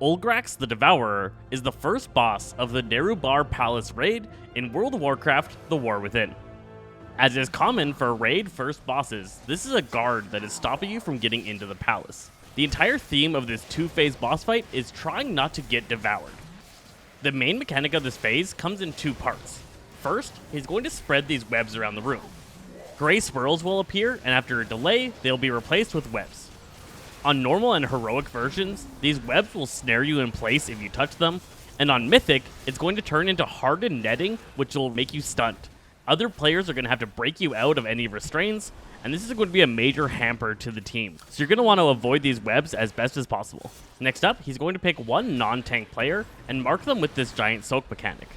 Ulgrax the Devourer is the first boss of the Nerubar Palace raid in World of Warcraft: The War Within. As is common for raid first bosses, this is a guard that is stopping you from getting into the palace. The entire theme of this two-phase boss fight is trying not to get devoured. The main mechanic of this phase comes in two parts. First, he's going to spread these webs around the room. Gray swirls will appear, and after a delay, they'll be replaced with webs. On normal and heroic versions, these webs will snare you in place if you touch them, and on mythic, it's going to turn into hardened netting, which will make you stunned. Other players are going to have to break you out of any restraints, and this is going to be a major hamper to the team. So you're going to want to avoid these webs as best as possible. Next up, he's going to pick one non-tank player and mark them with this giant soak mechanic.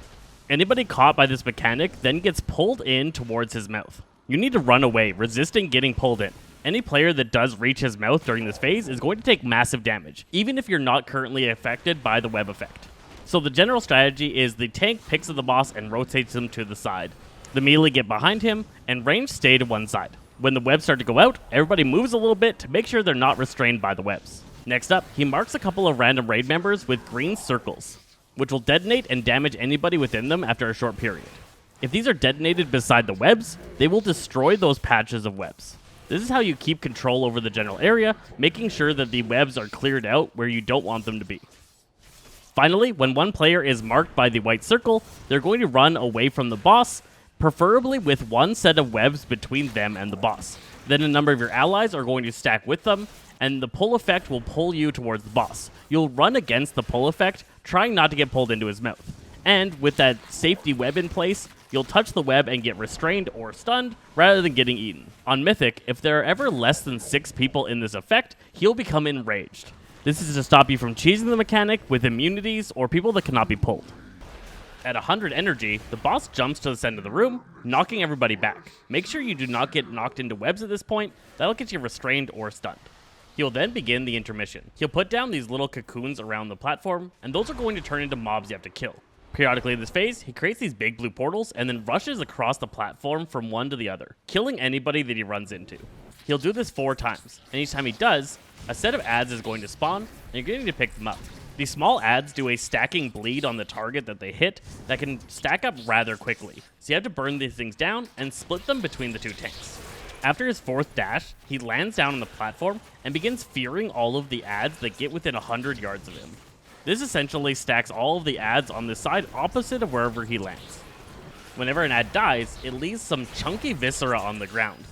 Anybody caught by this mechanic then gets pulled in towards his mouth. You need to run away, resisting getting pulled in. Any player that does reach his mouth during this phase is going to take massive damage, even if you're not currently affected by the web effect. So the general strategy is the tank picks at the boss and rotates him to the side. The melee get behind him, and range stay to one side. When the webs start to go out, everybody moves a little bit to make sure they're not restrained by the webs. Next up, he marks a couple of random raid members with green circles, which will detonate and damage anybody within them after a short period. If these are detonated beside the webs, they will destroy those patches of webs. This is how you keep control over the general area, making sure that the webs are cleared out where you don't want them to be. Finally, when one player is marked by the white circle, they're going to run away from the boss, preferably with one set of webs between them and the boss. Then a number of your allies are going to stack with them, and the pull effect will pull you towards the boss. You'll run against the pull effect, trying not to get pulled into his mouth. And with that safety web in place, you'll touch the web and get restrained or stunned rather than getting eaten. On Mythic, if there are ever less than 6 people in this effect, he'll become enraged. This is to stop you from cheesing the mechanic with immunities or people that cannot be pulled. At 100 energy, the boss jumps to the center of the room, knocking everybody back. Make sure you do not get knocked into webs at this point, that'll get you restrained or stunned. He'll then begin the intermission. He'll put down these little cocoons around the platform, and those are going to turn into mobs you have to kill. Periodically in this phase, he creates these big blue portals and then rushes across the platform from one to the other, killing anybody that he runs into. He'll do this 4 times, and each time he does, a set of adds is going to spawn, and you're going to need to pick them up. These small adds do a stacking bleed on the target that they hit that can stack up rather quickly, so you have to burn these things down and split them between the 2 tanks. After his 4th dash, he lands down on the platform and begins fearing all of the adds that get within 100 yards of him. This essentially stacks all of the adds on the side opposite of wherever he lands. Whenever an add dies, it leaves some chunky viscera on the ground.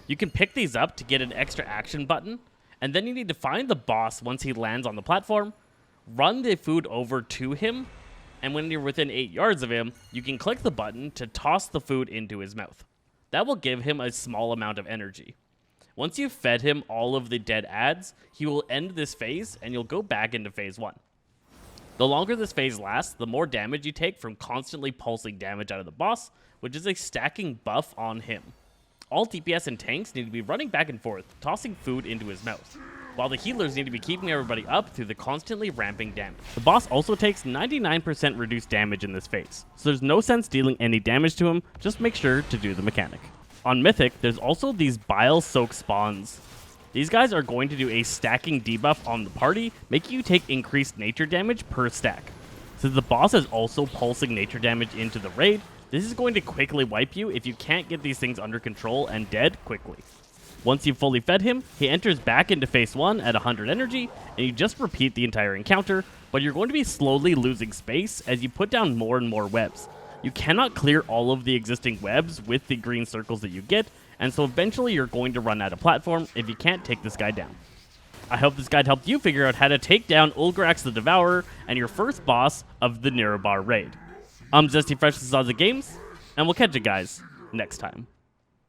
You can pick these up to get an extra action button, and then you need to find the boss once he lands on the platform, run the food over to him, and when you're within 8 yards of him, you can click the button to toss the food into his mouth. That will give him a small amount of energy. Once you've fed him all of the dead adds, he will end this phase, and you'll go back into phase 1. The longer this phase lasts, the more damage you take from constantly pulsing damage out of the boss, which is a stacking buff on him. All DPS and tanks need to be running back and forth, tossing food into his mouth, while the healers need to be keeping everybody up through the constantly ramping damage. The boss also takes 99% reduced damage in this phase, so there's no sense dealing any damage to him, just make sure to do the mechanic. On Mythic, there's also these Bile Soak spawns. These guys are going to do a stacking debuff on the party, making you take increased nature damage per stack. Since the boss is also pulsing nature damage into the raid, this is going to quickly wipe you if you can't get these things under control and dead quickly. Once you've fully fed him, he enters back into phase 1 at 100 energy, and you just repeat the entire encounter, but you're going to be slowly losing space as you put down more and more webs. You cannot clear all of the existing webs with the green circles that you get, and so eventually you're going to run out of platform if you can't take this guy down. I hope this guide helped you figure out how to take down Ulgrax the Devourer and your first boss of the Nerubar raid. I'm Zesty Fresh with Zaza Games, and we'll catch you guys next time.